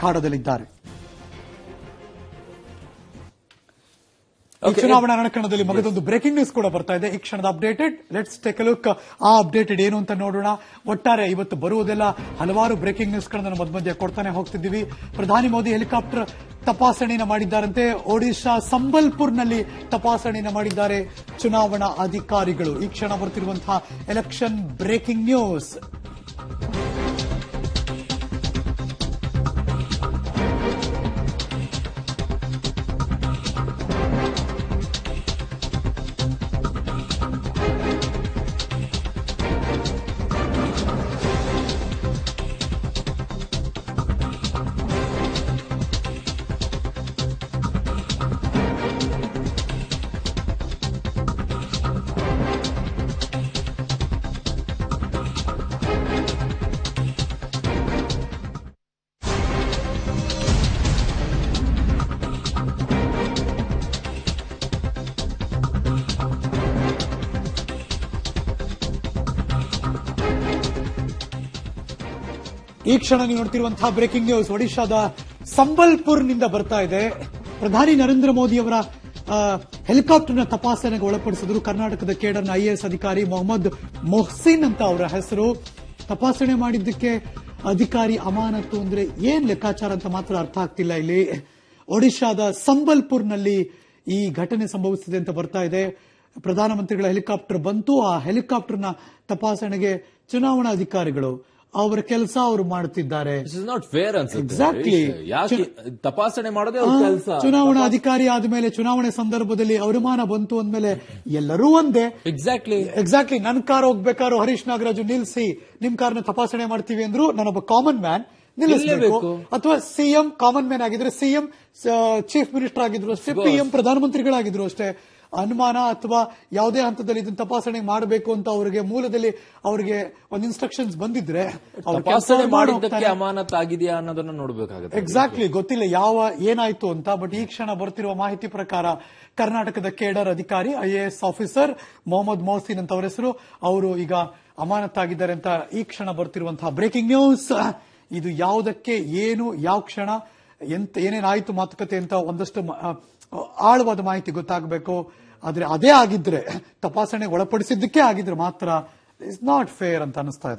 ಅಖಾಡದಲ್ಲಿದ್ದಾರೆ. ಚುನಾವಣಾ ರಣಕಣದಲ್ಲಿ ಮಗದೊಂದು breaking news ಕೂಡ ಬರ್ತಾ ಇದೆ. ಈ ಕ್ಷಣದ updated. Let's take a look. ಆ ಅಪ್ಡೇಟೆಡ್ ಏನು ಅಂತ ನೋಡೋಣ. ಒಟ್ಟಾರೆ ಇವತ್ತು ಬರುವುದೆಲ್ಲ ಹಲವಾರು ಬ್ರೇಕಿಂಗ್ ನ್ಯೂಸ್ ಗಳನ್ನು ಮಧ್ಯ ಕೊಡ್ತಾನೆ ಹೋಗ್ತಿದ್ದೀವಿ. ಪ್ರಧಾನಿ ಮೋದಿ ಹೆಲಿಕಾಪ್ಟರ್ ತಪಾಸಣೆಯನ್ನು ಮಾಡಿದ್ದಾರಂತೆ. ಒಡಿಶಾ ಸಂಬಲ್ಪುರ್ನಲ್ಲಿ ತಪಾಸಣೆಯನ್ನು ಮಾಡಿದ್ದಾರೆ ಚುನಾವಣಾ ಅಧಿಕಾರಿಗಳು. ಈ ಕ್ಷಣ ಬರ್ತಿರುವಂತಹ ಎಲೆಕ್ಷನ್ ಬ್ರೇಕಿಂಗ್ ನ್ಯೂಸ್. ಈ ಕ್ಷಣ ನೀವು ನೋಡ್ತಿರುವಂತಹ ಬ್ರೇಕಿಂಗ್ ನ್ಯೂಸ್ ಒಡಿಶಾದ ಸಂಬಲ್ಪುರ್ನಿಂದ ಬರ್ತಾ ಇದೆ. ಪ್ರಧಾನಿ ನರೇಂದ್ರ ಮೋದಿ ಅವರ ಹೆಲಿಕಾಪ್ಟರ್ನ ತಪಾಸಣೆಗೆ ಒಳಪಡಿಸಿದ್ರು ಕರ್ನಾಟಕದ ಕೇಡರ್ನ ಐಎಎಸ್ ಅಧಿಕಾರಿ ಮೊಹಮ್ಮದ್ ಮೊಹ್ಸಿನ್ ಅಂತ ಅವರ ಹೆಸರು. ತಪಾಸಣೆ ಮಾಡಿದ್ದಕ್ಕೆ ಅಧಿಕಾರಿ ಅಮಾನತು ಅಂದ್ರೆ ಏನ್ ಲೆಕ್ಕಾಚಾರ ಅಂತ ಮಾತ್ರ ಅರ್ಥ ಆಗ್ತಿಲ್ಲ. ಇಲ್ಲಿ ಒಡಿಶಾದ ಸಂಬಲ್ಪುರ್ನಲ್ಲಿ ಈ ಘಟನೆ ಸಂಭವಿಸಿದೆ ಅಂತ ಬರ್ತಾ ಇದೆ. ಪ್ರಧಾನಮಂತ್ರಿಗಳ ಹೆಲಿಕಾಪ್ಟರ್ ಬಂತು. ಆ ಹೆಲಿಕಾಪ್ಟರ್ನ ತಪಾಸಣೆಗೆ ಚುನಾವಣಾ ಅಧಿಕಾರಿಗಳು ಅವರ ಕೆಲಸ ಅವರು ಮಾಡುತ್ತಿದ್ದಾರೆ. ಎಕ್ಸಾಕ್ಟ್ಲಿ. ತಪಾಸಣೆ ಮಾಡೋದೇ ಕೆಲಸ. ಚುನಾವಣಾ ಅಧಿಕಾರಿ ಆದ್ಮೇಲೆ ಚುನಾವಣೆ ಸಂದರ್ಭದಲ್ಲಿ ಅವಮಾನ ಬಂತು ಅಂದ್ಮೇಲೆ ಎಲ್ಲರೂ ಒಂದೇ. ಎಕ್ಸಾಕ್ಟ್ಲಿ. ನನ್ನ ಕಾರ್ ಹೋಗ್ಬೇಕಾದ್ರು ಹರೀಶ್ ನಾಗರಾಜು ನಿಲ್ಸಿ ನಿಮ್ ಕಾರ್ನ ತಪಾಸಣೆ ಮಾಡ್ತೀವಿ ಅಂದ್ರು ನಾನೊಬ್ಬ ಕಾಮನ್ ಮ್ಯಾನ್ ನಿಲ್ಲಿಸಬೇಕು. ಅಥವಾ ಸಿಎಂ ಕಾಮನ್ ಮ್ಯಾನ್ ಆಗಿದ್ರೆ ಸಿಎಂ ಚೀಫ್ ಮಿನಿಸ್ಟರ್ ಆಗಿದ್ರು ಅಷ್ಟೇ, ಪಿಎಂ ಪ್ರಧಾನಮಂತ್ರಿಗಳಾಗಿದ್ರು ಅಷ್ಟೇ. ಅನುಮಾನ ಅಥವಾ ಯಾವುದೇ ಹಂತದಲ್ಲಿ ಇದನ್ನ ತಪಾಸಣೆ ಮಾಡಬೇಕು ಅಂತ ಅವರಿಗೆ ಮೂಲದಲ್ಲಿ ಅವರಿಗೆ ಒಂದು ಇನ್ಸ್ಟ್ರಕ್ಷನ್ಸ್ ಬಂದಿದ್ರೆ ಅಮಾನತಾಗಿದೆಯಾ ಅನ್ನೋದನ್ನ ನೋಡಬೇಕಾಗುತ್ತೆ. ಎಕ್ಸಾಕ್ಟ್ಲಿ. ಗೊತ್ತಿಲ್ಲ ಏನಾಯ್ತು ಅಂತ. ಬಟ್ ಈ ಕ್ಷಣ ಬರ್ತಿರುವ ಮಾಹಿತಿ ಪ್ರಕಾರ ಕರ್ನಾಟಕದ ಕೇಡರ್ ಅಧಿಕಾರಿ ಐಎಎಸ್ ಆಫೀಸರ್ ಮೊಹಮ್ಮದ್ ಮೊಹಸಿನ್ ಅಂತ ಅವರ ಹೆಸರು, ಅವರು ಈಗ ಅಮಾನತಾಗಿದ್ದಾರೆ ಅಂತ ಈ ಕ್ಷಣ ಬರ್ತಿರುವಂತಹ ಬ್ರೇಕಿಂಗ್ ನ್ಯೂಸ್. ಇದು ಯಾವುದಕ್ಕೆ ಏನು ಯಾವ ಕ್ಷಣ ಏನೇನಾಯ್ತು ಮಾತುಕತೆ ಅಂತ ಒಂದಷ್ಟು ಆಳವಾದ ಮಾಹಿತಿ ಗೊತ್ತಾಗಬೇಕು. ಆದ್ರೆ ಅದೇ ಆಗಿದ್ರೆ ತಪಾಸಣೆಗೆ ಒಳಪಡಿಸಿದ್ದಕ್ಕೆ ಆಗಿದ್ರೆ ಮಾತ್ರ ಇಟ್ಸ್ ನಾಟ್ ಫೇರ್ ಅಂತ ಅನಿಸ್ತಾ ಇದೆ.